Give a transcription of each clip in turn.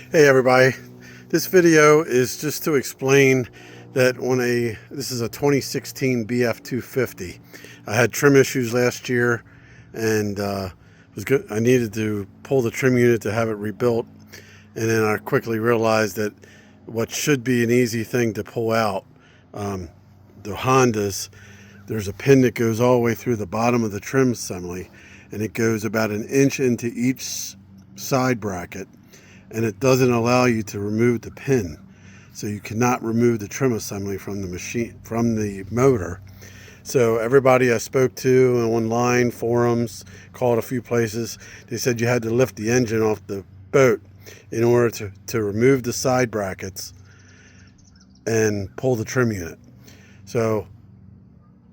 Hey everybody, this video is just to explain that this is a 2016 BF250. I had trim issues last year and I needed to pull the trim unit to have it rebuilt, and then I quickly realized that what should be an easy thing to pull out, the Hondas, there's a pin that goes all the way through the bottom of the trim assembly, and it goes about an inch into each side bracket, and it doesn't allow you to remove the pin. So you cannot remove the trim assembly from the motor. So everybody I spoke to online, forums, called a few places, they said you had to lift the engine off the boat in order to remove the side brackets and pull the trim unit. So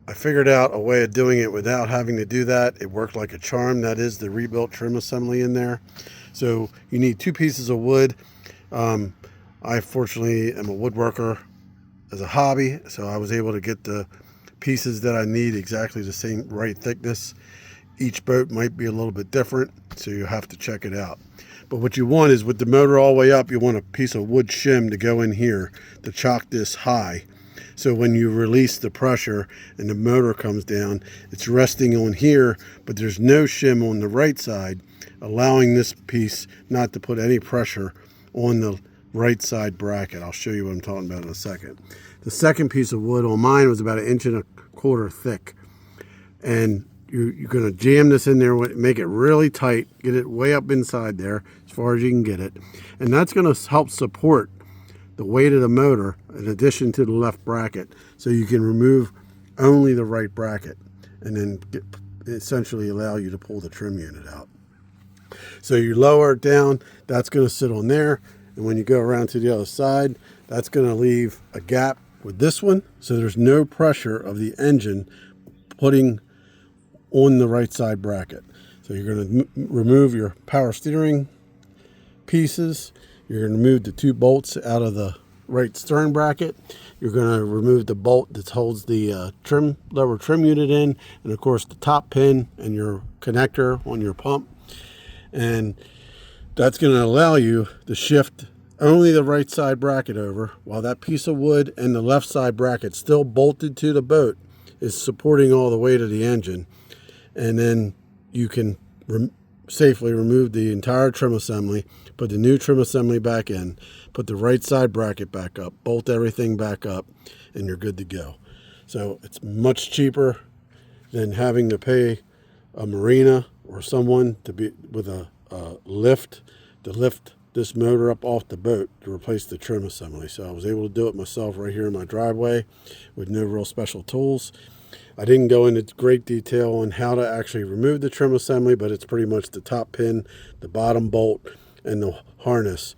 I figured out a way of doing it without having to do that. It worked like a charm. That is the rebuilt trim assembly in there. So you need two pieces of wood. I fortunately am a woodworker as a hobby, so I was able to get the pieces that I need exactly the same right thickness. Each boat might be a little bit different, so you have to check it out. But what you want is, with the motor all the way up, you want a piece of wood shim to go in here to chock this high. So when you release the pressure and the motor comes down, it's resting on here, but there's no shim on the right side, allowing this piece not to put any pressure on the right side bracket. I'll show you what I'm talking about in a second. The second piece of wood on mine was about 1.25 inches thick. And you're going to jam this in there, make it really tight, get it way up inside there as far as you can get it. And that's going to help support the weight of the motor in addition to the left bracket, so you can remove only the right bracket and then essentially allow you to pull the trim unit out. So you lower it down, that's going to sit on there, and when you go around to the other side, that's going to leave a gap with this one, so there's no pressure of the engine putting on the right side bracket. So you're going to remove your power steering pieces. You're going to remove the two bolts out of the right stern bracket. You're going to remove the bolt that holds the lower trim unit in, and of course the top pin and your connector on your pump. And that's going to allow you to shift only the right side bracket over, while that piece of wood and the left side bracket, still bolted to the boat, is supporting all the weight of the engine. And then you can safely remove the entire trim assembly, put the new trim assembly back in, put the right side bracket back up, bolt everything back up, and you're good to go. So it's much cheaper than having to pay a marina or someone to be with a lift to lift this motor up off the boat to replace the trim assembly. So I was able to do it myself right here in my driveway with no real special tools. I didn't go into great detail on how to actually remove the trim assembly, but it's pretty much the top pin, the bottom bolt, and the harness.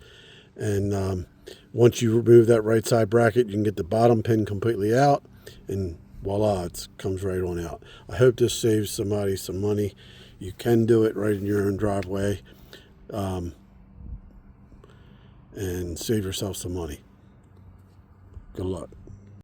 And once you remove that right side bracket, you can get the bottom pin completely out, and voila, it comes right on out. I hope this saves somebody some money. You can do it right in your own driveway, and save yourself some money. Good luck.